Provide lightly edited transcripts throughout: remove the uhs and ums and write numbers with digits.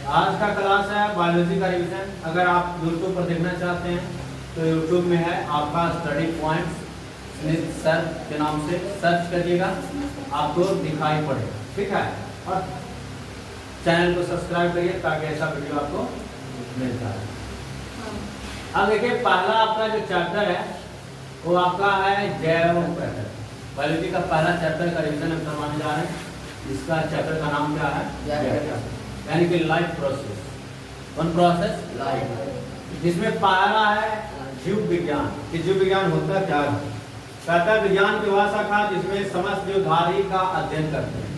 आज का क्लास है बायोलॉजी का रिवीजन। अगर आप यूट्यूब पर देखना चाहते हैं तो यूट्यूब में है आपका स्टडी पॉइंट्स स्मिथ सर के नाम से सर्च करिएगा, आपको दिखाई पड़ेगा, ठीक है। और चैनल को सब्सक्राइब करिए ताकि ऐसा वीडियो आपको मिलता है। अब देखिए, पहला आपका जो चैप्टर है वो आपका है जैव प्रकरण। बायोलॉजी का पहला चैप्टर का रिवीजन हम करवाने जा रहे हैं। इसका चैप्टर का नाम क्या है? यानी कि लाइफ प्रोसेस। कौन प्रोसेस? लाइफ। जिसमें पहला है जीव विज्ञान। कि जीव विज्ञान होता क्या है? कहता है विज्ञान की वह शाखा जिसमें समस्त जीवधारी का अध्ययन करते हैं।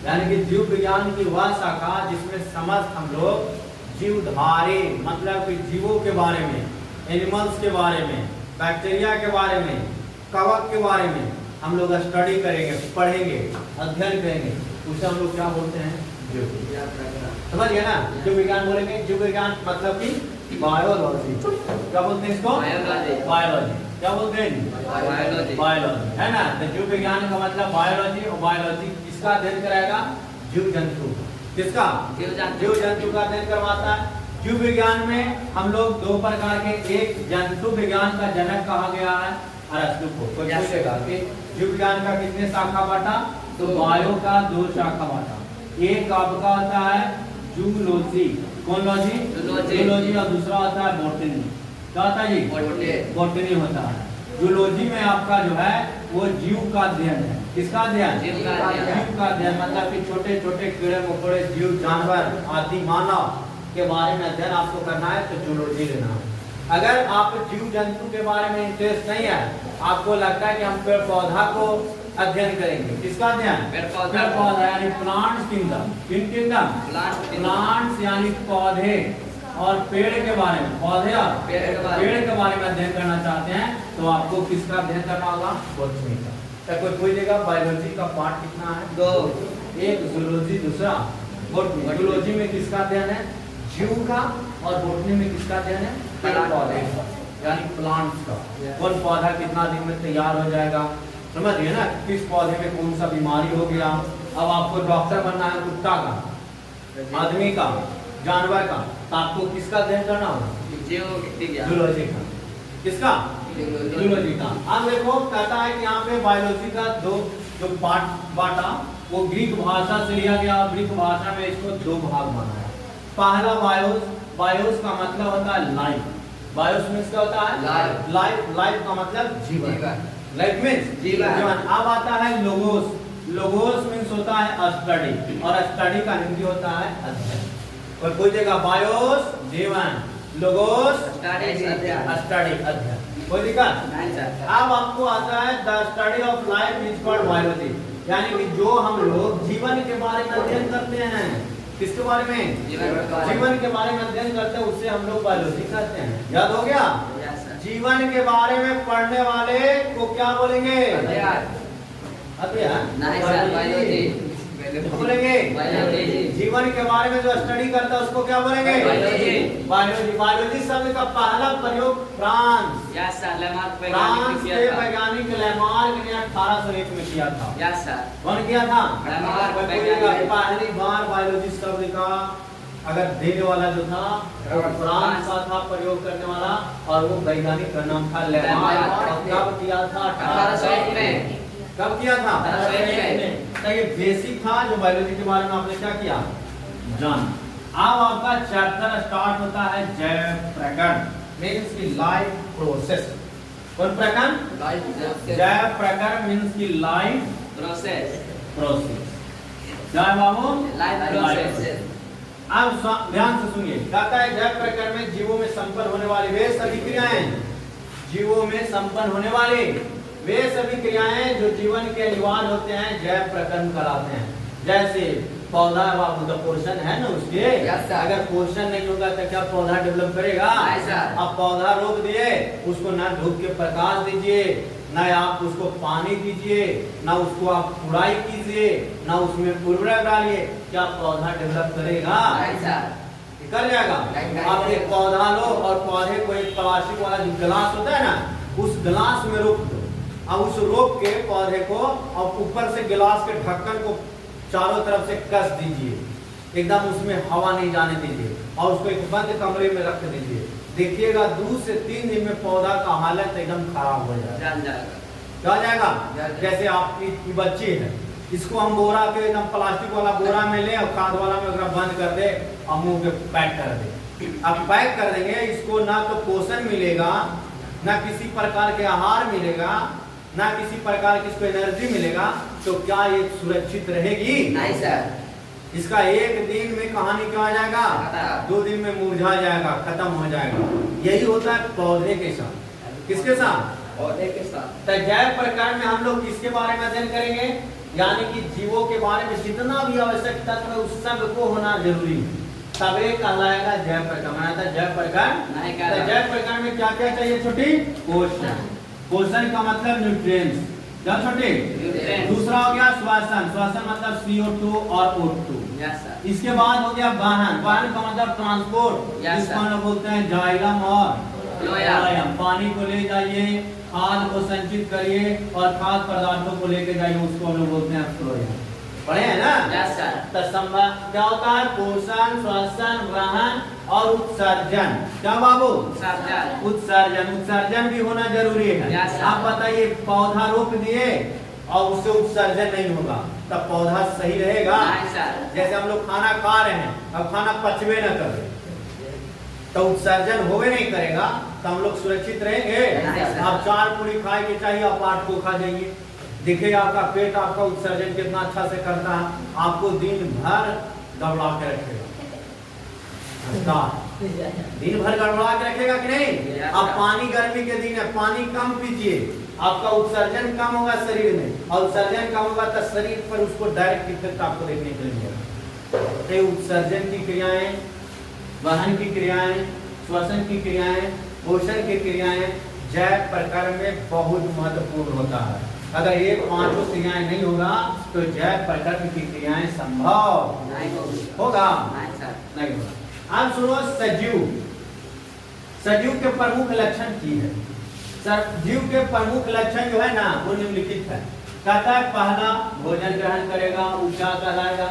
यानी कि जीव विज्ञान की वह शाखा जिसमें समस्त हम लोग जीवधारी मतलब कि जीवों के बारे में, एनिमल्स के बारे में, बैक्टीरिया के बारे में, कवक के बारे में हम लोग स्टडी करेंगे, पढ़ेंगे, अध्ययन करेंगे। उसे हम लोग क्या बोलते हैं? जीव विज्ञान। समझिए ना, जीव विज्ञान बोलेंगे। जीव विज्ञान मतलब कि बायोलॉजी। क्या बोलते हैं इसको? बायोलॉजी। क्या बोलते हैं? बायोलॉजी, है ना। तो जीव विज्ञान का मतलब बायोलॉजी। और बायोलॉजी किसका अध्ययन कराएगा? जीव जंतु। किसका? जीव जंतु का अध्ययन करवाता है। जीव विज्ञान में हम लोग दो प्रकार के, एक जंतु विज्ञान का जनक कहा गया है अरस्तु को। कोई पूछेगा कि जीव विज्ञान का कितने शाखा बांटा? तो बायो का 2 शाखा बांटा। एक आपका होता है जूलॉजी। कौन लॉजी? जूलॉजी। और दूसरा होता है बॉटनी। क्या होता है जी? बॉटनी होता है। जूलॉजी में आपका जो है वो जीव का अध्ययन है। किसका अध्ययन? जीव का अध्ययन मतलब कि छोटे छोटे कीड़े मकोड़े, जीव जानवर आदि, मानव के बारे में अध्ययन आपको करना है तो जूलॉजी लेना है। अगर आप जीव जंतु के बारे में इंटरेस्ट नहीं है, आपको लगता है कि हम पेड़ पौधा को अध्ययन करेंगे। किसका अध्ययन? पेड़ पौधा यानी प्लांट्स किंगडम। किन किंगडम? प्लांट्स यानी पौधे और पेड़ के बारे में, पौधे और पेड़ के बारे में अध्ययन करना चाहते हैं तो आपको किसका अध्ययन करना होगा? बॉटनी का। तो कोई पूछेगा बायोलॉजी का पार्ट कितना है? 2। एक जूलॉजी, दूसरा बॉटनी। जूलॉजी में किसका अध्ययन है? जीव का। और बॉटनी में किसका अध्ययन है? पेड़ पौधे का यानी प्लांट्स का। कौन पौधा कितना दिन में तैयार हो जाएगा, समझिए ना। किस पौधे में कौन सा बीमारी हो गया। अब आपको डॉक्टर बनना है कुत्ता का, आदमी का, जानवर का, तो आपको किसका अध्ययन करना होगा? जूलॉजी का। किसका? जूलॉजी का। अब देखो, कहता है कि यहाँ पे बायोलॉजी का 2 जो पार्ट बांटा वो ग्रीक भाषा से लिया गया। ग्रीक भाषा में इसको 2 भाग माना है। पहला बायोस। बायोस का मतलब होता है लाइफ। बायोस मीन्स क्या होता है? लाइफ। लाइफ का मतलब जीवन। लाइफ मीन्स जीवन। अब आता है लोगोस। लोगोस मीन्स होता है स्टडी, और स्टडी का हिंदी होता है अध्ययन। कोई पूछेगा बायोस जीवन, लोगोस स्टडी, अध्ययन। कोई दिक्कत नहीं। अब आपको आता है the study of life is called biology. यानी कि जो हम लोग जीवन के बारे में अध्ययन करते हैं। किसके बारे में? जीवन के बारे में अध्ययन करते हैं, उससे हम लोग बायोलॉजी कहते हैं। याद हो गया? जीवन के बारे में पढ़ने वाले को क्या बोलेंगे? बोलेंगे जीवन के बारे में जो स्टडी करता है उसको क्या बोलेंगे? बायोलॉजी। बायोलॉजी शब्द का पहला प्रयोग फ्रांस के वैज्ञानिक लेमार्क ने 1801 में किया था। कौन किया था? पहली बार बायोलॉजी शब्द का अगर देने वाला जो था फ्रांस का था प्रयोग करने वाला, और वो वैज्ञानिक का नाम था लेमार्क। और कब किया था? 1801 में। कब किया था? 1801 में। तो ये बेसिक था जो बायोलॉजी के बारे में आपने क्या किया, जान। अब आपका चैप्टर स्टार्ट होता है जैव प्रकरण, मींस की लाइफ प्रोसेस। कौन प्रकरण? जैव प्रकरण मींस की लाइफ प्रोसेस। जय बाबू, लाइफ प्रोसेस। अब ध्यान से सुनिए, कहता है जैव प्रकरण में जीवों में संपन्न होने वाली वे सभी क्रियाएं, जीवों में संपन्न होने वाली वे सभी क्रियाएं जो जीवन के अनिवार्य होते हैं जैव प्रकरण कहलाते हैं। जैसे पौधा का पोषण है ना, उसके अगर पोषण नहीं होगा तो क्या पौधा डेवलप करेगा? अब पौधा रोक दिए, उसको ना धूप के प्रकाश दीजिए, ना आप उसको पानी दीजिए, ना उसको आप खुदाई कीजिए, ना उसमें उर्वरक डालिए, क्या पौधा डेवलप करेगा? कर जाएगा। आप एक पौधा लो और पौधे को एक प्लास्टिक वाला जो गिलास होता है ना, उस गिलास में रोक दो। अब उस रोक के पौधे को और ऊपर से गिलास के ढक्कन को चारों तरफ से कस दीजिए। एकदम उसमें हवा नहीं जाने दीजिए और उसको एक बंद कमरे में रख दीजिए। देखिएगा 2 से 3 दिन में पौधा का हालत एकदम खराब हो जाएगा। क्या जाएगा? जैसे आपकी बच्ची है, इसको हम बोरा के एकदम प्लास्टिक वाला बोरा में ले और खाद वाला में अगर बंद कर दे और मुंह पे पैक कर दे। अब पैक कर देंगे, इसको ना तो पोषण मिलेगा, ना किसी प्रकार के आहार मिलेगा, ना किसी प्रकार की इसको एनर्जी मिलेगा, तो क्या ये सुरक्षित रहेगी? नहीं सर। इसका 1 दिन में कहानी क्या आ जाएगा? 2 दिन में मुरझा जाएगा, खत्म हो जाएगा। यही होता है पौधे के साथ। किसके साथ? पौधे के साथ। तो जैव प्रकरण में हम लोग किसके बारे में अध्ययन करेंगे? यानी कि जीवों के बारे में जितना भी आवश्यक तत्व है उस सब को होना जरूरी है, तब एक कहलाएगा जैव प्रकरण। जैव प्रकरण, जैव प्रकरण में क्या क्या चाहिए? छोटी पोषण। पोषण का मतलब न्यूट्रिएंट्स। क्या छोटे? दूसरा हो गया श्वसन। श्वसन मतलब CO2 और O2। इसके बाद हो गया वाहन। वाहन का मतलब ट्रांसपोर्ट, जिसको हम लोग बोलते हैं जाइलम और फ्लोएम। पानी को ले जाइए, खाद को संचित करिए और खाद्य पदार्थों को लेके जाइए, उसको हम लोग बोलते हैं फ्लोएम। पढ़े हैं ना? तो क्या होता है? पोषण, श्वसन, वहन और उत्सर्जन। क्या बाबू? उत्सर्जन। उत्सर्जन भी होना जरूरी है। आप बताइए, पौधा रोप दिए और उससे उत्सर्जन नहीं होगा तब पौधा सही रहेगा? जैसे हम लोग खाना खा रहे हैं, अब खाना पचवे न करे तो उत्सर्जन होवे नहीं करेगा, तो हम लोग सुरक्षित रहेंगे? आप 4 पूरी खाए के चाहिए, आप 8 को खा जाइए, देखिए आपका पेट आपका उत्सर्जन कितना अच्छा से करता है, आपको दिन भर गड़बड़ा के रखेगा। दिन भर गड़बड़ा के रखेगा कि नहीं? आप पानी, गर्मी के दिन है, पानी कम पीजिए, आपका उत्सर्जन कम होगा शरीर में, और उत्सर्जन कम होगा तो शरीर पर उसको डायरेक्ट इफेक्ट आपको देखने को मिलेगा। तो उत्सर्जन की क्रियाएं, वहन की क्रियाएं, श्वसन की क्रियाएं, पोषण की क्रियाएं जैव प्रकरण में बहुत महत्वपूर्ण होता है। अगर ये 5 क्रियाएं नहीं होगा तो जैव प्रकरण की क्रियाएं संभव नहीं होगा। नहीं होगा। अब सुनो, सजीव। सजीव के प्रमुख लक्षण की है? सजीव के प्रमुख लक्षण जो है ना, वो निम्नलिखित है। कहता है पहला, भोजन ग्रहण करेगा, ऊर्जा कहलाएगा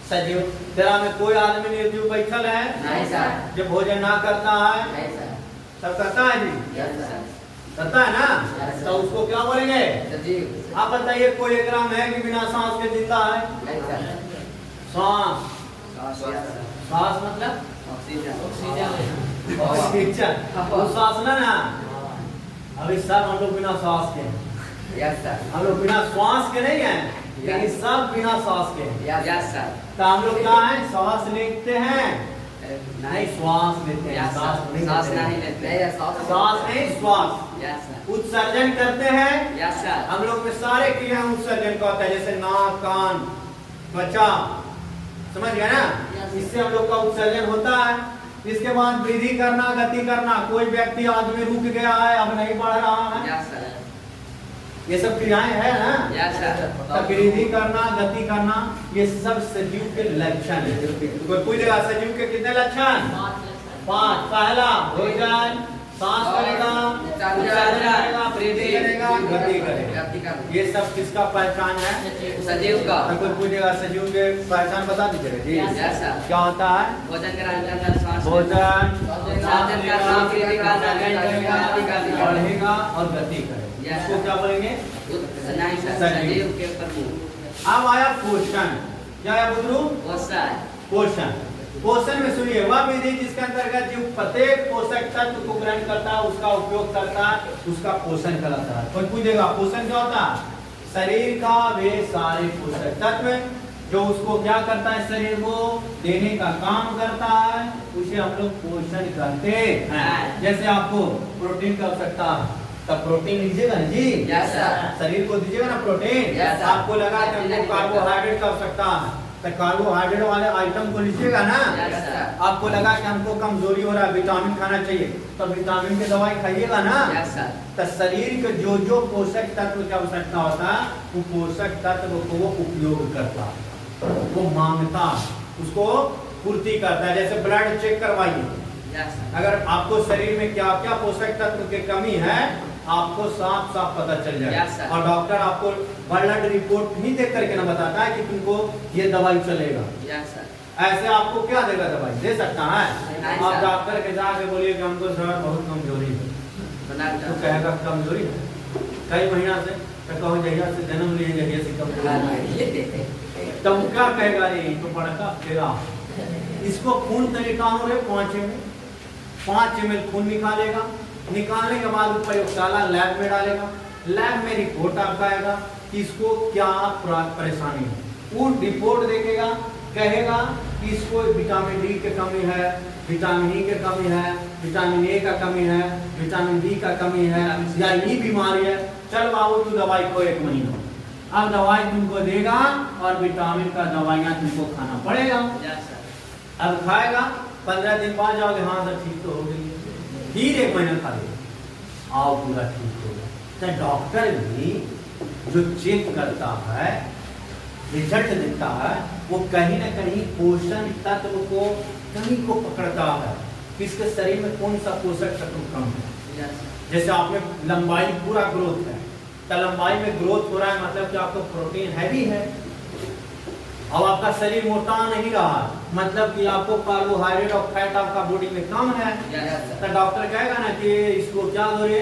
सजीव। तेरा में कोई आदमी निर्जीव बैठल है? नहीं सर। जो भोजन ना करता है? नहीं सर। सब करता है जी? करता है ना? तो उसको क्या बोलेंगे? सजीव। आप बताइए, कोई एक ग्राम है कि बिना सांस के जिंदा है? नहीं सर। सांस। सांस मतलब ऑक्सीजन। वो सांस ना, अभी सब हम लोग बिना सांस के हैं। हम लोग बिना श्वास के नहीं है, लेकिन सब बिना सांस के हैं। तो हम लोग क्या है? सांस लेते हैं? नहीं, श्वास लेते हैं। सांस नहीं लेते। सांस नहीं, श्वास। उत्सर्जन करते हैं। हम लोग में सारे क्रिया उत्सर्जन का होता है, जैसे नाक, कान, त्वचा, समझ गया ना? इससे हम लोग का उत्सर्जन होता है। इसके बाद वृद्धि करना, गति करना। कोई व्यक्ति, आदमी रुक गया है, अब नहीं बढ़ रहा है, ये सब क्रियाएं है ना? वृद्धि करना, गति करना, ये सब सजीव के लक्षण है। कोई पूछेगा सजीव के कितने लक्षण? 5। पहला, भोजन, सांस करेगा, उत्सर्जन करेगा, वृद्धि करेगा, गति करेगा। ये सब किसका पहचान है? सजीव का। कोई पूछेगा सजीव के पहचान बता दीजिएगा जी। क्या होता है? भोजन बढ़ेगा और गति करेगा, इसको क्या बोलेंगे? सजीव के प्रमुख। अब आया पोषण। क्या है बुद्धरू? पोषण। पोषण में सुनिए, वह विधि जिसके अंतर्गत जीव प्रत्येक पोषक तत्व को ग्रहण करता है, उसका उपयोग करता है, उसका पोषण कहलाता है। कोई पूछेगा पोषण क्या होता है? शरीर का वे सारे पोषक तत्व जो उसको क्या करता है, शरीर को देने का काम करता है, उसे हम लोग पोषण कहते हैं। जैसे आपको प्रोटीन की आवश्यकता है, तब प्रोटीन लीजिएगा ना जी? शरीर को दीजिएगा ना प्रोटीन। आपको लगा कि हमको कार्बोहाइड्रेट की आवश्यकता है, तो कार्बोहाइड्रेट वाले आइटम को लीजिएगा ना। आपको लगा कि हमको कमजोरी हो रहा है, विटामिन खाना चाहिए, तो विटामिन की दवाई खाइएगा ना। तो शरीर के जो जो पोषक तत्व की आवश्यकता होता है, वो पोषक तत्व को वो उपयोग करता है, वो मांगता है, उसको पूर्ति करता है। जैसे ब्लड चेक करवाइए, अगर आपको शरीर में क्या क्या पोषक तत्व की कमी है, आपको साफ साफ पता चल जाएगा। और डॉक्टर आपको ब्लड रिपोर्ट नहीं देख करके ना बताता है कि तुमको ये दवाई चलेगा। ऐसे आपको क्या देगा दवाई? दे सकता है? आप डॉक्टर के जाके बोलिए कि हमको सर बहुत कमजोरी है, तो कहेगा कमजोरी है कई महीना से, तो कहो जहिया से जन्म लिए जहिया से कमजोरी, तब क्या कहेगा? रे तो बड़का फेरा। इसको खून निकालो रे 5 ml खून निकालेगा, निकालने के बाद प्रयोगशाला लैब में डालेगा, लैब में रिपोर्ट आपका आएगा कि इसको क्या परेशानी है, वो रिपोर्ट देखेगा, कहेगा कि इसको विटामिन डी की कमी है, विटामिन ई की कमी है, विटामिन ए का कमी है, विटामिन डी का कमी है, या ये बीमारी है, चल बाबू तू दवाई को 1 महीना, अब दवाई तुमको देगा और विटामिन का दवाइयाँ तुमको खाना पड़ेगा। अब खाएगा, 15 दिन बाद जाओगे, हाँ सर ठीक तो हो गई, फिर 1 महीना खा लेगा, आओ पूरा ठीक हो गया। तो डॉक्टर भी जो चेक करता है, रिजल्ट देता है, वो कहीं ना कहीं पोषण तत्व को कहीं को पकड़ता है, किसके शरीर में कौन सा पोषक तत्व कम है। जैसे आपने लंबाई पूरा ग्रोथ है, तो लंबाई में ग्रोथ हो रहा है मतलब कि आपको प्रोटीन हैवी है, अब आपका शरीर मोटा नहीं रहा मतलब कि आपको कार्बोहाइड्रेट और फैट आपका बॉडी में कम है, तो डॉक्टर कहेगा ना कि इसको क्या दो रे,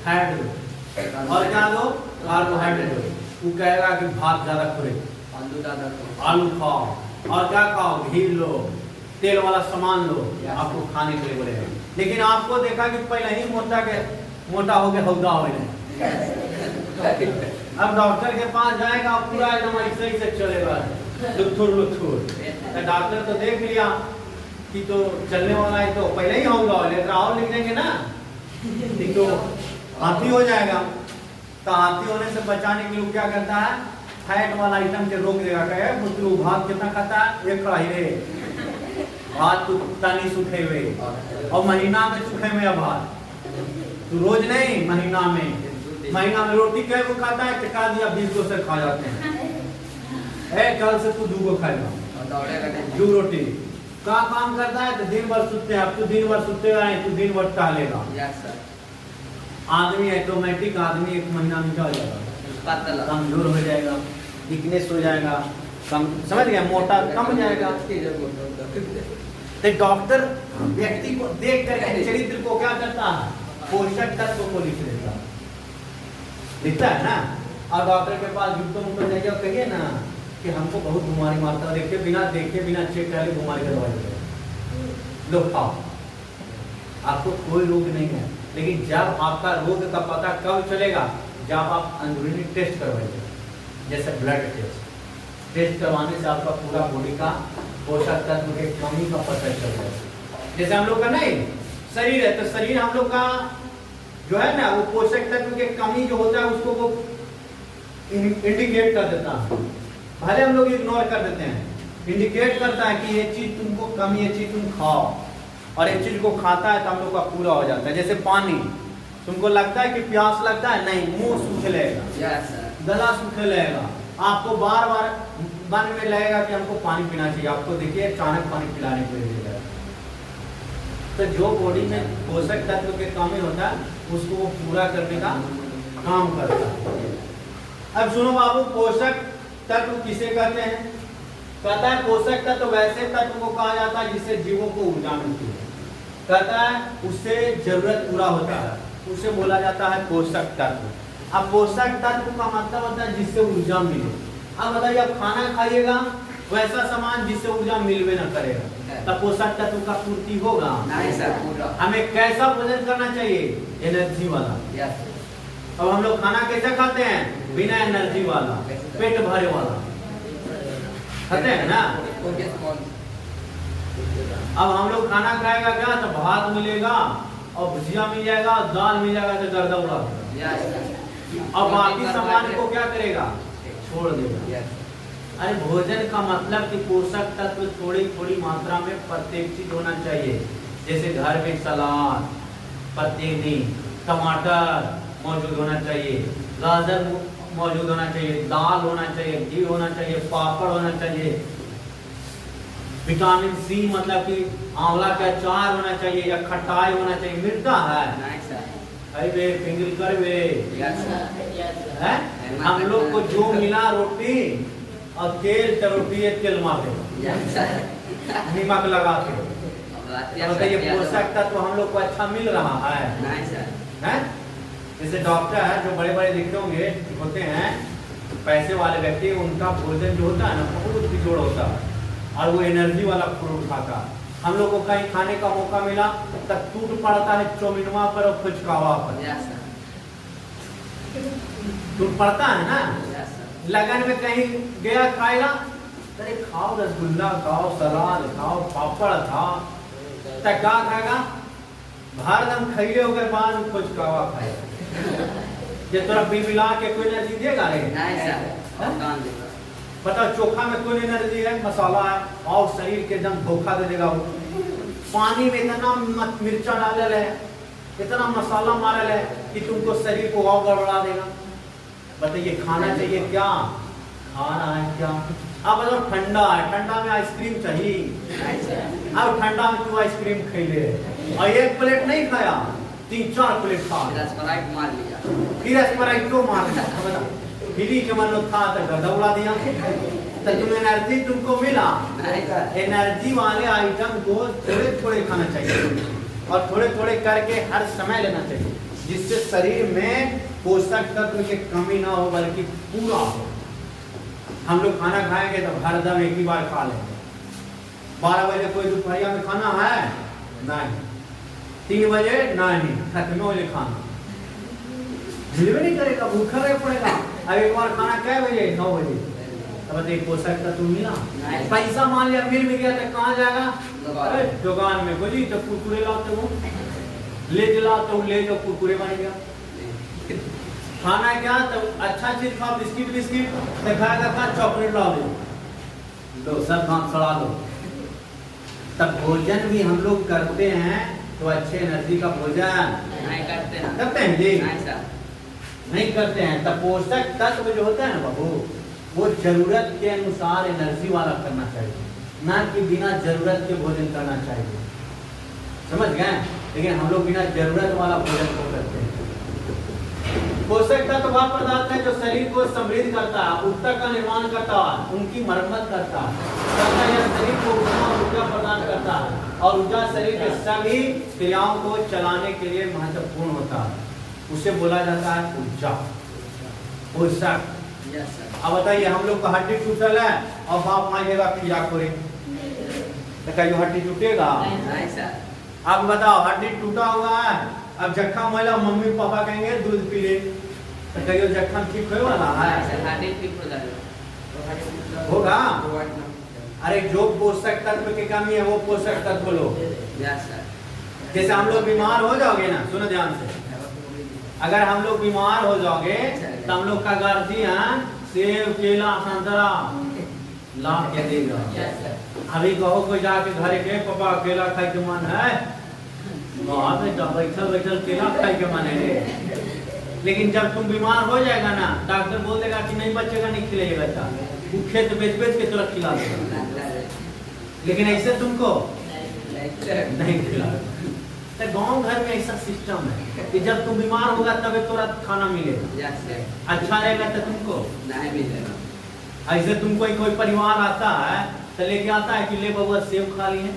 फैट दो, और क्या दो, कार्बोहाइड्रेट दो। वो कहेगा कि भात ज्यादा खोए, आलू खाओ, और क्या खाओ, घी लो, तेल वाला सामान लो, आपको खाने के लिए बोलेगा। लेकिन आपको देखा कि पहले ही मोटा हो गया हौदा हो गया, अब डॉक्टर के पास जाएगा पूरा एकदम ऐसे ही से चलेगा, लुथुर, तो डॉक्टर तो देख लिया कि तो चलने वाला है, तो पहले ही होगा, लेकिन और लिख देंगे ना तो हाथी हो जाएगा। तो हाथी होने से बचाने के लिए क्या करता है, फैट वाला आइटम के रोक देगा, कहे तू भात कितना खाता है, 1 कढ़ाई रे भात, तू तनी सूखे हुए, और महीना में सूखे में भात, तू रोज नहीं, महीना में रोटी कह को खाता है, टिका दिया 20 को से खा जाते हैं, कल से तू 2 को खाएगा, 2 रोटी का काम करता है, तो दिन भर सुनते हैं, अब तू दिन भर सुनते रहे, तू दिन भर टहलेगा, आदमी ऑटोमेटिक आदमी 1 महीना में क्या हो जाएगा, कमजोर हो जाएगा, वीकनेस हो जाएगा, कम, समझ गया, मोटा कम हो जाएगा। तो डॉक्टर व्यक्ति को देख कर चरित्र को क्या करता है, पोषक तत्व को लिखता है ना। और डॉक्टर के पास जुटो जाइए और कहिए ना कि हमको बहुत बीमारी मारता है, देखे बिना चेक करे बीमारी का दवाई लो खाओ, आपको कोई रोग नहीं है। लेकिन जब आपका रोग का पता कब चलेगा, जब आप अंदरूनी टेस्ट करवाइए, जैसे ब्लड टेस्ट करवाने से आपका पूरा बॉडी का पोषक तत्व के कमी का पता चल जाएगा। जैसे हम लोग का नहीं शरीर है, तो शरीर हम लोग का जो है ना, वो पोषक तत्व के कमी जो होता है उसको वो इंडिकेट कर देता है, भले हम लोग इग्नोर कर देते हैं, इंडिकेट करता है कि ये चीज तुमको कमी, ये चीज तुम खाओ, और एक चीज को खाता है तो हम लोग का पूरा हो जाता है। जैसे पानी, तुमको लगता है कि प्यास लगता है, नहीं, मुंह सूखे लगेगा, गला सूखे लगेगा, आपको बार बार मन में लगेगा कि हमको पानी पीना चाहिए, आपको देखिए अचानक पानी पिलाने को ले जाएगा। तो जो बॉडी में पोषक तत्व के कमी होता है उसको वो पूरा करने का काम करता है। अब सुनो बाबू, पोषक तत्व किसे कहते हैं? कहता है पोषक तत्व वैसे तत्व को कहा जाता है जिससे जीवों को ऊर्जा मिलती है, कहता है उससे जरूरत पूरा होता है, उसे बोला जाता है पोषक तत्व। अब पोषक तत्व का मतलब होता है जिससे ऊर्जा मिले। अब बताइए, आप खाना खाइएगा वैसा सामान जिससे ऊर्जा मिलवे न करेगा, तब पोषक तत्व का पूर्ति होगा नहीं सर। हमें कैसा भोजन करना चाहिए? एनर्जी वाला। अब हम लोग खाना कैसे खाते हैं? बिना एनर्जी वाला, पेट भरे वाला खाते हैं ना। अब हम लोग खाना खाएगा क्या, तो भात मिलेगा और भुजिया मिल जाएगा, दाल मिल जाएगा, तो गर्दा उड़ा देगा। अब बाकी सामान को क्या करेगा? छोड़ देगा। अरे भोजन का मतलब कि पोषक तत्व थोड़ी थोड़ी मात्रा में प्रत्येक चीज होना चाहिए। जैसे घर में सलाद प्रत्येक दिन, टमाटर मौजूद होना चाहिए, गाजर मौजूद होना चाहिए, दाल होना चाहिए, घी होना चाहिए, पापड़ होना चाहिए, विटामिन सी मतलब कि आंवला का अचार होना चाहिए या खटाई होना चाहिए। मिलता है अरे पिंगल कर वे है। हम लोग को जो मिला रोटी और तेल, तो रोटी तेल मार देगा। नमक लगा के। तो ये पोषक तत्व हम लोग को अच्छा मिल रहा है? नहीं सर। हैं? जैसे डॉक्टर है जो बड़े बड़े दिखते होंगे होते हैं पैसे वाले व्यक्ति, उनका भोजन जो होता है ना बहुत बिजोड़ होता है और वो एनर्जी वाला फूड खाता है। हम लोग को कहीं खाने का मौका मिला तब टूट पड़ता है चौमिनवा पर और फुचकावा पर, टूट पड़ता है ना। लगन में कहीं गया खाएगा, अरे खाओ रसगुल्ला खाओ, सलाद खाओ, पापड़ खाओ, तक क्या खाएगा? भारदम खैले होकर बाद फुचकावा खाएगा। ये तोरा बिलबिला के कोई एनर्जी देगा रे? नहीं सर। बताओ चोखा में कोई एनर्जी है? मसाला है और शरीर के एकदम धोखा दे देगा वो। पानी में इतना मिर्चा डालल है, इतना मसाला मारल है कि तुमको शरीर को और गड़बड़ा देगा। बताइए खाना चाहिए क्या? खाना है क्या? अब बताओ ठंडा है, ठंडा में आइसक्रीम चाहिए। अब ठंडा में तू आइसक्रीम खैले और एक प्लेट नहीं खाया, 3-4 प्लेट खा, स्प्राइट मार लिया, फिर स्प्राइट क्यों मार लिया? बता फ्री के मन लोग खा तो गर्दा उड़ा दिया। तो तुम एनर्जी तुमको मिला? एनर्जी वाले आइटम को थोड़े थोड़े खाना चाहिए और थोड़े थोड़े करके हर समय लेना चाहिए, जिससे शरीर में पोषक तत्व की कमी ना हो बल्कि पूरा हो। हम लोग खाना खाएंगे तो हर दम एक ही बार खा लेंगे। 12 बजे कोई दोपहरिया में खाना है? नहीं। 3 बजे नहीं, खत्म हो जाए खाना, मिलवे नहीं करेगा, भूखा रह पड़ेगा। अब एक बार खाना कै बजे? 9 बजे। अब बताइए पोषक तत्व मिला? पैसा मान लिया मिल भी गया तो कहाँ जाएगा? दुकान में बोली तो कुरकुरे लाते हो, ले जला तो ले जो कुरकुरे बन गया। खाना क्या? तो अच्छा चीज खाओ, बिस्किट बिस्किट दिखाएगा, खा चॉकलेट ला लो सब काम सड़ा दो। तब भोजन भी हम लोग करते हैं तो अच्छे एनर्जी का भोजन नहीं करते हैं जी? नहीं नहीं करते हैं। तब पोषक तत्व जो होता है ना बाबू, वो जरूरत के अनुसार एनर्जी वाला करना चाहिए, ना कि बिना जरूरत के भोजन करना चाहिए। समझ गए? लेकिन हम लोग बिना जरूरत वाला भोजन को करते हैं। पोषक तत्व वह पदार्थ है जो शरीर को समृद्ध करता है, ऊतक का निर्माण करता है, उनकी मरम्मत करता है तथा यह शरीर को ऊर्जा प्रदान करता है और ऊर्जा शरीर के सभी क्रियाओं को चलाने के लिए महत्वपूर्ण होता है। उसे बोला जाता है ऊर्जा, पोषक। अब बताइए हम लोग का हड्डी टूटल है और बाप मांगेगा खिया कोरे, तो कहियो हड्डी टूटेगा? अब बताओ हड्डी टूटा हुआ है, अब जख्म वाला मम्मी पापा कहेंगे दूध पी ले, तो कहियो जख्म ठीक होने वाला है? होगा? अरे जो पोषक तत्व की कमी है वो पोषक तत्व लो। जैसे हम लोग बीमार हो जाओगे ना, सुनो ध्यान से, अगर हम लोग बीमार हो जाओगे तो हम लोग का गार्जियन सेब केला संतरा ला के देगा। अभी कहो कोई जाके घर के पापा केला खाए के मन है, बैठल बैठल केला खाए के मन है। लेकिन जब तुम बीमार हो जाएगा ना, डॉक्टर बोल देगा कि नहीं बचेगा, नहीं खिलाइएगा बच्चा, वो खेत बेच बेच के तुरंत खिला देगा। लेकिन ऐसे तुमको नहीं खिलाएगा। तो गांव घर में ऐसा सिस्टम है कि जब तुम बीमार होगा तब तुरंत खाना मिलेगा, अच्छा रहेगा तो तुमको नहीं मिलेगा। ऐसे तुमको कोई परिवार आता है तो लेके आता है कि ले बबुआ सेब खा लिए,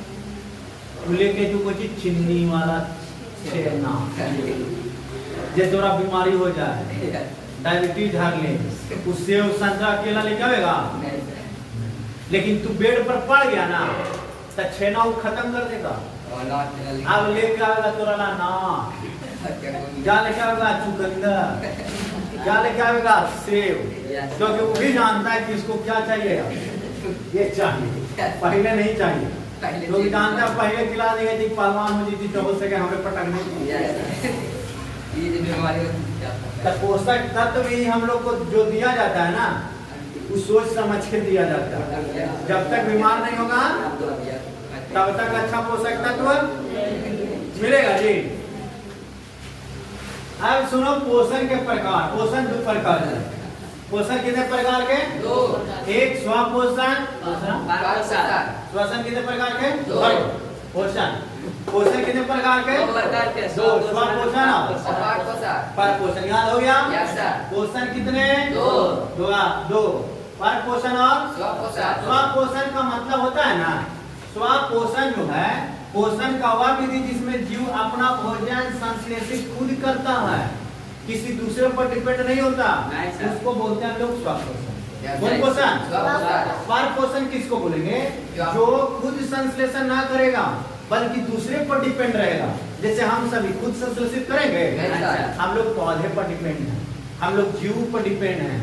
लेके जो कुछ चिन्नी वाला छेना, जे तोरा बीमारी हो जाए, डायबिटीज हर ले, उससे संतरा केला लेके आएगा। लेकिन तू बेड पर पड़ गया ना तो छेना वो खत्म कर देगा। अब लेके आएगा तोरा ना क्या लेके आएगा? चुकंदर, क्या लेके आएगा? सेब, क्योंकि वो भी जानता है कि इसको क्या चाहिए, ये चाहिए, पहले नहीं चाहिए। तो जानता है पहले खिला देंगे तो पहलवान हो जाती तो हो सके हमें पटकने की। पोषक तत्व भी हम लोग को जो दिया जाता है ना, वो सोच समझ के दिया जाता है। जब तक बीमार नहीं होगा तब तक अच्छा पोषक तत्व मिलेगा जी। अब सुनो पोषण के प्रकार। पोषण 2 प्रकार है। पोषण कितने प्रकार के? 2। एक स्वपोषण, श्वसन कितने प्रकार के? 2। पोषण कितने प्रकार के? 2। स्वपोषण और परपोषण। याद हो गया? पोषण कितने? 2। परपोषण और स्वपोषण का मतलब होता है ना स्वापोषण जो है, पोषण का वह विधि जिसमें जीव अपना भोजन संश्लेषित खुद करता है, किसी दूसरे पर डिपेंड नहीं होता, नहीं सर। उसको बोलते हैं लोग स्वापोषण। Yes, कौन sir। पोषण? स्वापोषण। परपोषण किसको बोलेंगे? क्या? जो खुद संश्लेषण ना करेगा बल्कि दूसरे पर डिपेंड रहेगा। जैसे हम सभी खुद संश्लेषित करेंगे, Yes, sir। हम लोग पौधे पर डिपेंड हैं, हम लोग जीव पर डिपेंड हैं,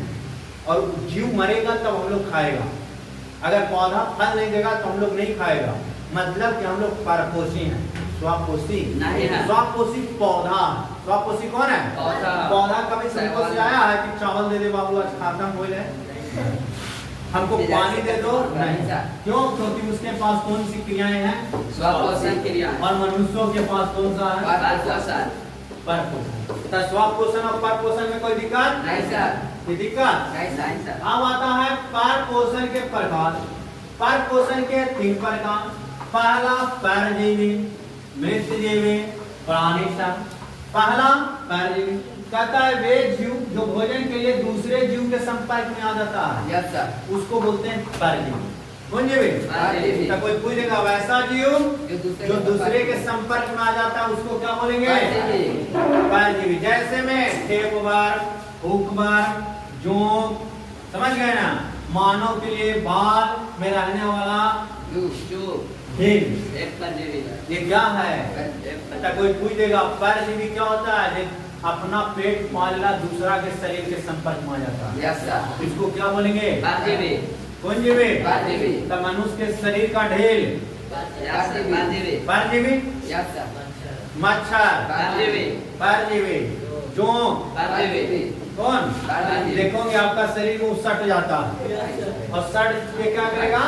और जीव मरेगा तब हम लोग खाएगा। अगर पौधा फल नहीं देगा तो हम लोग नहीं खाएगा, मतलब कि हम लोग परपोषी हैं। स्वापोषी नहीं है। स्वापोषी पौधा। स्वापोषी कौन है? पौधा। पौधा कभी तुमको से आया है कि चावल दे दे बाबू आज खाता हूँ, बोले हमको पानी दे दो, नहीं। क्यों? क्योंकि उसके पास कौन सी क्रियाएं हैं? स्वापोषण क्रिया। और मनुष्यों के पास कौन सा है? परपोषण। परपोषण। तो स्वापोषण और परपोषण में कोई दिक्कत नहीं सर। ये दिक्कत नहीं सर। अब आता है परपोषण के प्रकार। परपोषण के 3 प्रकार। पहला परजीवी, मृतजीवी, प्राणिशा। पहला परजीवी कहता है वे जीव जो भोजन के लिए दूसरे जीव के संपर्क में आ जाता है, यस सर। उसको बोलते हैं परजीवी। कौन जीवी? परजीवी। तो कोई पूछेगा वैसा जीव जो दूसरे के संपर्क में आ जाता है उसको क्या बोलेंगे? परजीवी। परजीवी। जैसे में ठेपवर, हुकबर, जोंक, समझ गए ना? मानव के लिए बाल में रहने वाला हिल, एक परजीवी है। ये क्या है? एक तो कोई पूछ देगा परजीवी क्या होता है? जे अपना पेट पालना दूसरा के शरीर के संपर्क में आ जाता है, यस सर। इसको क्या बोलेंगे? परजीवी। कौन जीवी? परजीवी। तो मनुष्य के शरीर का ढेल यस सर। परजीवी। परजीवी। Yes sir. मच्छर परजीवी। परजीवी। जोंक परजीवी। कौन? परजीवी। देखोगे आपका शरीर में सट जाता है, और सट के क्या करेगा?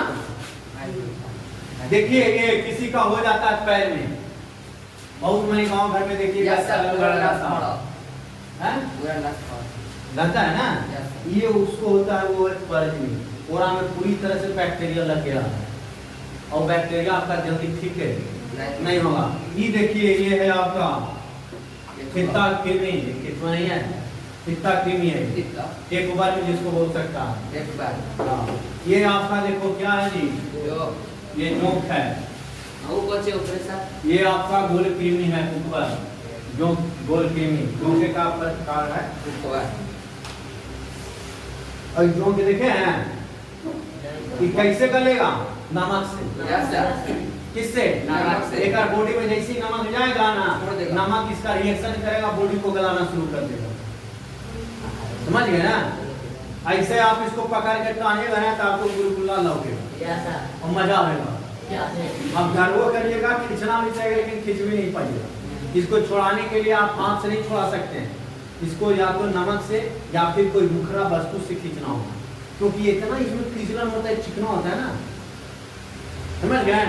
देखिए ये किसी का हो जाता है पैर में, बहुत मैंने गांव घर में देखिए यस सर। पूरा नस है, फाड़ा। पूरा नस फाड़ा। लगता है ना? Yes, sir। ये उसको होता है वो परजीवी। पूरा में पूरी तरह से बैक्टीरिया लग गया है, और बैक्टीरिया आपका जल्दी ठीक है नहीं होगा। ये देखिए ये है आपका फित्ता कृमि, कितना नहीं है? फित्ता कृमि है, एक बार में जिसको बोल सकता है। एक बार। हाँ। ये आपका देखो क्या है जी? जो ये जोंक है। वो बचे ऊपर सर। ये आपका गोल कृमि है ऊपर, जो गोल कृमि जोंके का प्रकार है। ऊपर। और जोंक देखे हैं कि कैसे गलेगा? नमक से। Yes sir. किससे? नमक से। एक बॉडी में जैसे ही नमक जाएगा ना, छोड़ देगा। नमक इसका रिएक्शन करेगा, बॉडी को गलाना शुरू कर देगा। समझ गए ना? ऐसे आप इसको पकड़ के टानिएगा ना तो आपको गुलगुला लौकेगा और मजा आएगा। आप गर्व करिएगा, खींचना भी चाहिए लेकिन खींच भी नहीं पाइएगा। इसको छुड़ाने के लिए आप हाथ से नहीं छुड़ा सकते हैं, इसको या तो नमक से या फिर कोई मुखरा वस्तु से खींचना होगा, क्योंकि इतना इसमें फिसलन होता है, चिकना होता है ना। समझ गए?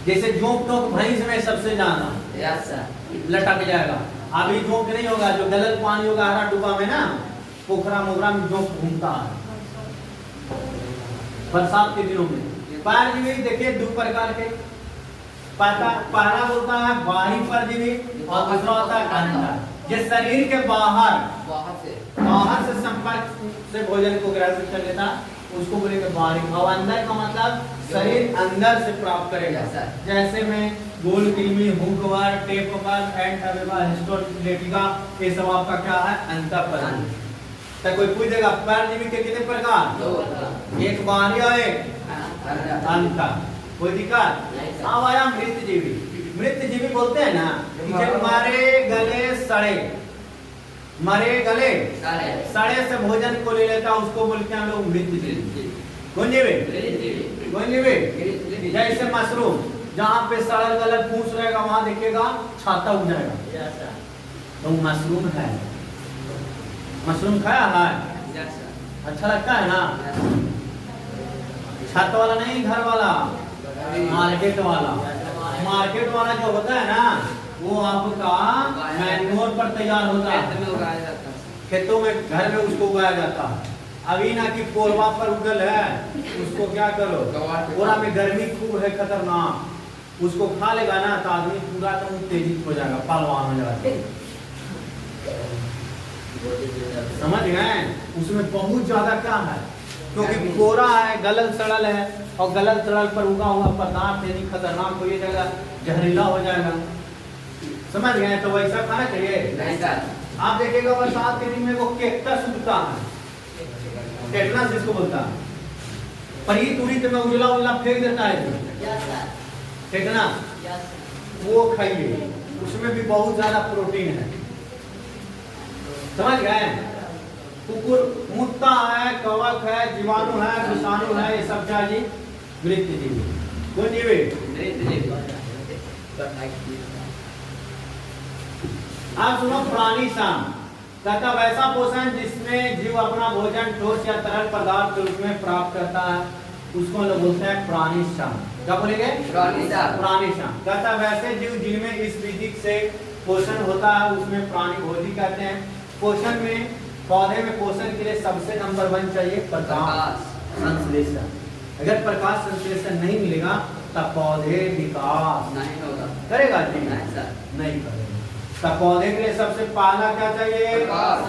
जैसे जोंक टोक भैंस में सबसे ज्यादा यस सर। लटक जाएगा। अभी जोंक नहीं होगा, जो गलत पानी होगा हरा डूबा में ना, पोखरा मोखरा में जोंक घूमता है बरसात के दिनों में। परजीवी देखिए 2 प्रकार के। पहला बोलता है बाहरी परजीवी और दूसरा होता है अंदर। ये शरीर के बाहर से संपर्क से भोजन को ग्रहण कर लेता, उसको बोलेंगे बाहरी। और अंदर का मतलब शरीर अंदर से प्राप्त करेगा। जैसे में गोल कृमि, हुकवर, टेपवर, एंटरवेबा, हिस्टोलेटिका, ये सब आपका क्या है? अंतःपरजीवी। तो कोई पूछ देगा परजीवी के कितने प्रकार? 2। एक बाहरी और एक अंतर। कोई दिक्कत? अब आया मृतजीवी। मृतजीवी बोलते हैं ना कि मरे गले सड़े, मरे गले सड़े से भोजन को ले लेता, उसको बोलते हैं हम लोग मृतजीवी। कौन जीवी? कौन जीवी? जैसे मशरूम, जहाँ पे सड़ल गलत पूछ रहेगा वहां देखिएगा छाता उग जाएगा, तो मशरूम है। मशरूम खाया है? अच्छा लगता है ना? छत वाला नहीं, घर वाला, मार्केट वाला। मार्केट वाला जो होता है ना वो आपका मैन्योर पर तैयार होता है, खेतों में, घर में उसको उगाया जाता है। अभी ना कि कोरबा पर उगल है, उसको क्या करो, कोरा में गर्मी खूब है खतरनाक, उसको खा लेगा ना तो आदमी पूरा तो उत्तेजित हो जाएगा, पहलवान हो जाएगा। समझ गए? उसमें बहुत ज्यादा क्या है, क्योंकि कोरा है, गलल सड़ल है, और गलत जल पर उगा हुआ पदार्थ यदि खतरनाक हो जाएगा, जहरीला हो जाएगा। समझ गए? तो वैसा खाना चाहिए नहीं सर। आप देखिएगा बरसात के दिन में वो कैक्टस उगता है, कैक्टस जिसको बोलता है, परी तुरी में उजला उजला फेंक देता है कैक्टस, वो खाइए, उसमें भी बहुत ज्यादा प्रोटीन है। समझ गए? कुकुर मुत्ता है, कवक है, जीवाणु है, विषाणु है, ये सब क्या जी? मृत जीव। कौन जीव? आप सुनो, प्राणी शाम कहता वैसा पोषण जिसमें जीव अपना भोजन ठोस या तरल पदार्थ के रूप में प्राप्त करता है, उसको हम लोग बोलते हैं प्राणी शाम। क्या बोलेंगे? प्राणी शाम। प्राणी शाम कहता वैसे जीव जिनमें इस विधि से पोषण होता है उसमें प्राणी भोजी कहते हैं। पोषण में पौधे में पोषण के लिए सबसे नंबर 1 चाहिए प्रकाश संश्लेषण। अगर प्रकाश संश्लेषण नहीं मिलेगा तब पौधे विकास नहीं होगा। करेगा जी? नहीं सर। नहीं करेगा। तब पौधे के लिए सबसे पहला क्या चाहिए? प्रकाश।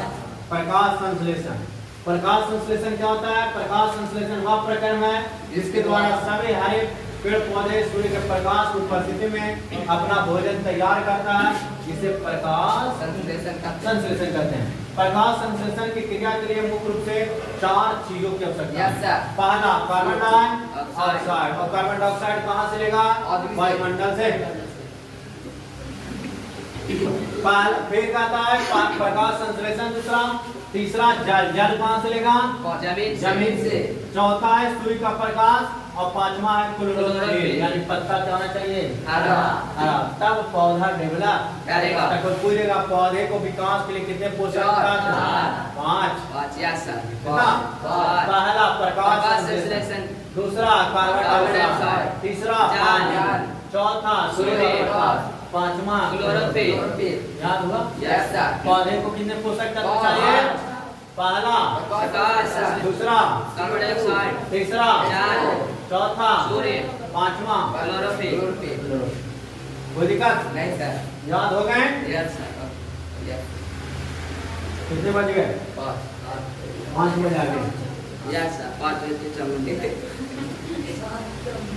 प्रकाश संश्लेषण। प्रकाश संश्लेषण क्या होता है? प्रकाश संश्लेषण वह प्रक्रम है जिसके द्वारा सभी हरे पेड़ पौधे सूर्य के प्रकाश की उपस्थिति में अपना भोजन तैयार करता है, जिसे प्रकाश संश्लेषण संश्लेषण कहते हैं। प्रकाश संश्लेषण की क्रिया के लिए मुख्य रूप से 4 चीजों की आवश्यकता है। पहला कार्बन डाइऑक्साइड, और कार्बन डाइऑक्साइड कहाँ से लेगा? वायुमंडल से। फिर कहता है प्रकाश संश्लेषण दूसरा। तीसरा जल, जल कहाँ से लेगा? जमीन से। चौथा है सूर्य का प्रकाश, और पांचवा है क्लोरोफिल, यानी पत्ता क्या होना चाहिए? हरा। हरा। तब पौधा डेवलप करेगा। कोई पूछेगा पौधे को विकास के लिए कितने पोषक तत्व? 5। Yes sir. पहला प्रकाश संश्लेषण, दूसरा कार्बन डाइऑक्साइड, तीसरा पानी, चौथा सूर्य का प्रकाश, पांचवा क्लोरोफिल। याद हुआ? Yes sir. पौधे को कितने पोषक तत्व चाहिए? पहला प्रकाश, दूसरा कार्बन डाइऑक्साइड, तीसरा चौथा सूर्य, पांचवा क्लोरोफिल। कोई दिक्कत? नहीं सर। याद हो गए? Yes sir. यस। कितने बज गए? 5 बजे आ गए। Yes sir. 5 बजे चलेंगे।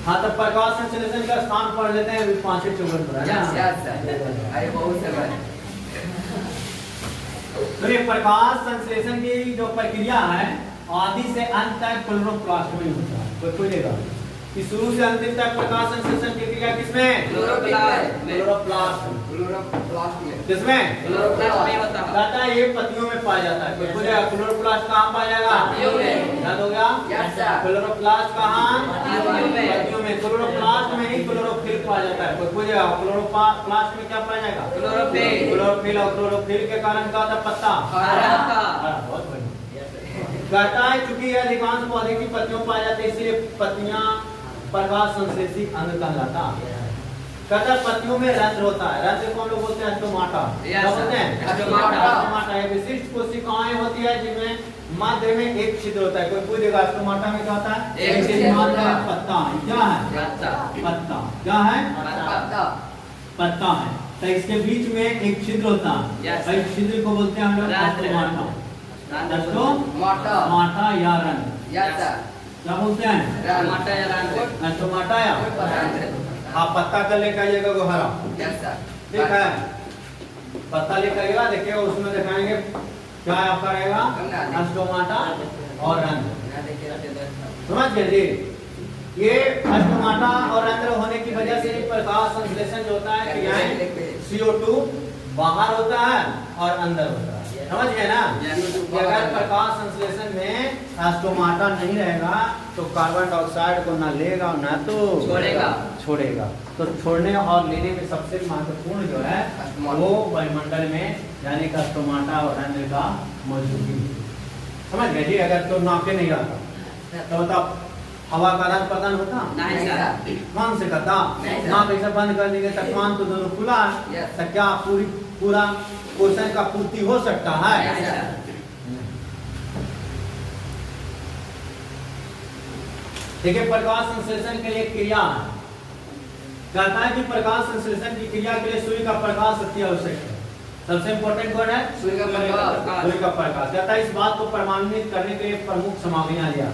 हाँ, तब प्रकाश संश्लेषण का स्थान पढ़ लेते हैं अभी 5 चौवन पर है ना? Yes sir. अरे बहुत समय। तो ये प्रकाश संश्लेषण की जो प्रक्रिया है आदि से अंत तक क्लोरोप्लास्ट में होता है। कोई पूछेगा कि शुरू से अंतिम तक प्रकाश संश्लेषण की क्रिया किसमें? क्लोरोप्लास्ट में। क्लोरोप्लास्ट में। क्लोरोप्लास्ट में। किसमें? क्लोरोप्लास्ट में होता है। कहता है ये पत्तियों में पाया जाता है। कोई पूछेगा क्लोरोप्लास्ट कहाँ पाया जाएगा? पत्तियों में। याद हो गया? Yes sir. क्लोरोप्लास्ट कहाँ? पत्तियों में। पत्तियों में। क्लोरोप्लास्ट में ही क्लोरोफिल पाया जाता है। कोई पूछेगा क्लोरोप्लास्ट में क्या पाया जाएगा? क्लोरोफिल। क्लोरोफिल, और क्लोरोफिल के कारण क्या होता है? पत्ता हरा। बहुत बढ़िया। कहता है चूंकि यह अधिकांश पौधे की पत्तियों में पाया जाता है इसलिए पत्तियां प्रकाश संश्लेषी अंग कहलाता है। कहता है पत्तियों में रंध्र होता है। रंध्र को हम लोग बोलते हैं स्टोमाटा। क्या बोलते हैं? स्टोमाटा। एक विशिष्ट कोशिकाएं होती है जिनमें मध्य में एक छिद्र होता है। कोई पूछेगा स्टोमाटा में क्या होता है? एक छिद्र होता है। पत्ता क्या है? पत्ता क्या है? पत्ता है। तो इसके बीच में एक छिद्र होता है। इस छिद्र को बोलते हैं हम लोग स्टोमाटा। माटा या रंध्र। क्या बोलते हैं? स्टोमाटा या आप पत्ता का लेकर आइएगा वो हरा। ठीक है, पत्ता लेकर आइएगा, देखिएगा उसमें दिखाएंगे क्या आपका रहेगा? स्टोमाटा और रंध्र। समझ गए जी? ये स्टोमाटा और रंध्र होने की वजह से प्रकाश संश्लेषण जो होता है क्रियाएं CO2 बाहर होता है और अंदर होता है। समझ गए ना? कि अगर प्रकाश संश्लेषण में स्टोमाटा नहीं रहेगा तो कार्बन डाइऑक्साइड को ना लेगा ना तो छोड़ेगा। तो छोड़ने और लेने में सबसे महत्वपूर्ण जो है वो वायुमंडल में यानी कि स्टोमाटा और रंध्र का मौजूदगी। समझ गए जी? अगर तो नाके नहीं आता तो बताओ हवा का आदान प्रदान होता? नहीं सर। कौन से करता? नाक ऐसा बंद कर देंगे तक कान तो दोनों खुला है, तो क्या पूरा पोषण का पूर्ति हो सकता है? देखिए प्रकाश संश्लेषण के लिए क्रिया है। कहता है कि प्रकाश संश्लेषण की क्रिया के लिए सूर्य का प्रकाश अति आवश्यक है। सबसे इम्पोर्टेंट वर्ड है सूर्य का प्रकाश। सूर्य का प्रकाश। कहता है इस बात को प्रमाणित करने के लिए प्रमुख सामग्रियां लिया।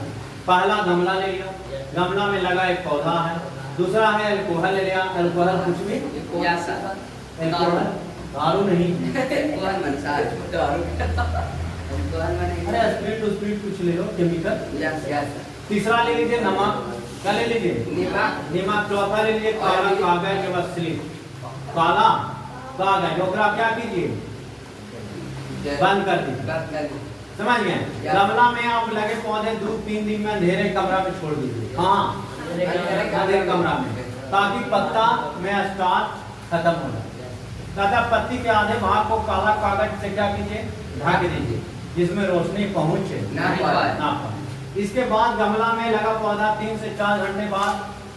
पहला गमला ले लिया, गमला में लगा एक पौधा है। दूसरा है अल्कोहल एरिया। अल्कोहल कुछ भी यस सर अल्कोहल दारू नहीं। कौन मनसा दारू कौन मने अरे स्प्रिट कुछ ले लो केमिकल। यस यस तीसरा ले लीजिए नमक। क्या ले लीजिए? नमक नमक। चौथा ले लीजिए काला कागज के बस स्लिप। काला कागज ओकरा क्या कीजिए? बंद कर दीजिए। बात कर समझ गए? गमला में आप लगे पौधे 2-3 दिन में अंधेरे कमरा में छोड़ दीजिए। हाँ अंधेरे कमरा में, ताकि पत्ता में स्टार्च खत्म हो जाए। तथा पत्ती के आधे भाग को काला कागज से क्या कीजिए? ढक दीजिए, जिसमें रोशनी पहुंचे ना पाए। इसके बाद गमला में लगा पौधा 3 से 4 घंटे बाद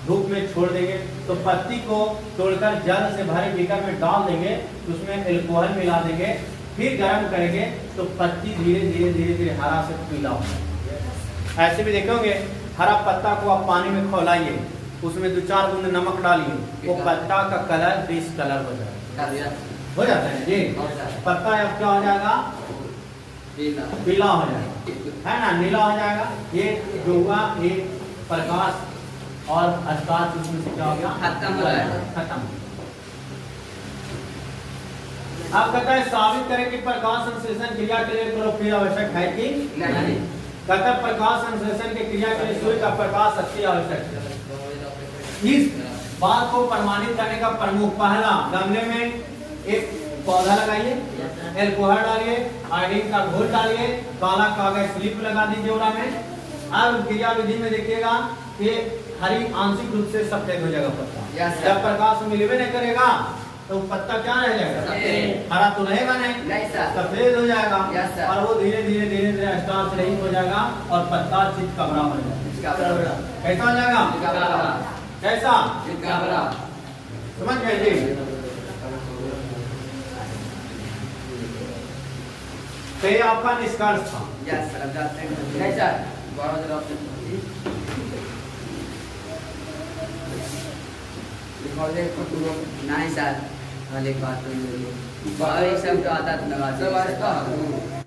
धूप में छोड़ देंगे। तो पत्ती को तोड़कर जल से भरे बीकर में डाल देंगे, उसमें अल्कोहल मिला देंगे, फिर गर्म करेंगे तो पत्ती धीरे धीरे हरा से पीला हो जाएगा। ऐसे भी देखेंगे, हरा पत्ता को आप पानी में खौलाइए, उसमें 2-4 बूंद नमक डालिए, वो पत्ता का कलर डिसकलर हो जाएगा। हो जाता है जी। पत्ता अब क्या हो जाएगा? पीला हो जाएगा, है ना, नीला हो जाएगा। ये जो हुआ एक प्रकाश और स्टार्च उसमें से क्या हो गया? खत्म हो जाएगा। खत्म। आप कहता है साबित करें कि प्रकाश संश्लेषण क्रिया के लिए क्लोरोफिल आवश्यक है कि नहीं। कहता है प्रकाश संश्लेषण की क्रिया के लिए सूर्य का प्रकाश शक्ति आवश्यक है। इस बात को प्रमाणित करने का प्रमुख पहला, गमले में एक पौधा लगाइए, अल्कोहल डालिए, आयोडीन का घोल डालिए, काला कागज स्लिप लगा दीजिए ओरा में। अब क्रिया विधि में देखिएगा कि हरी आंशिक रूप से सफेद हो जाएगा पत्ता। जब प्रकाश मिलवे नहीं करेगा तो पत्ता क्या रह जाएगा? हरा तो रहेगा नहीं, सफेद हो जाएगा। और वो धीरे धीरे स्टार्च रहित हो जाएगा और पत्ता चितकबरा हो जाएगा। कैसा हो जाएगा? कैसा? समझ गए जी? तो ये आपका निष्कर्ष था। यस सर, अब जाते हैं। नहीं सर, गौरव जरा अपने नहीं सर, वाले बात तो ये सब तो आता था।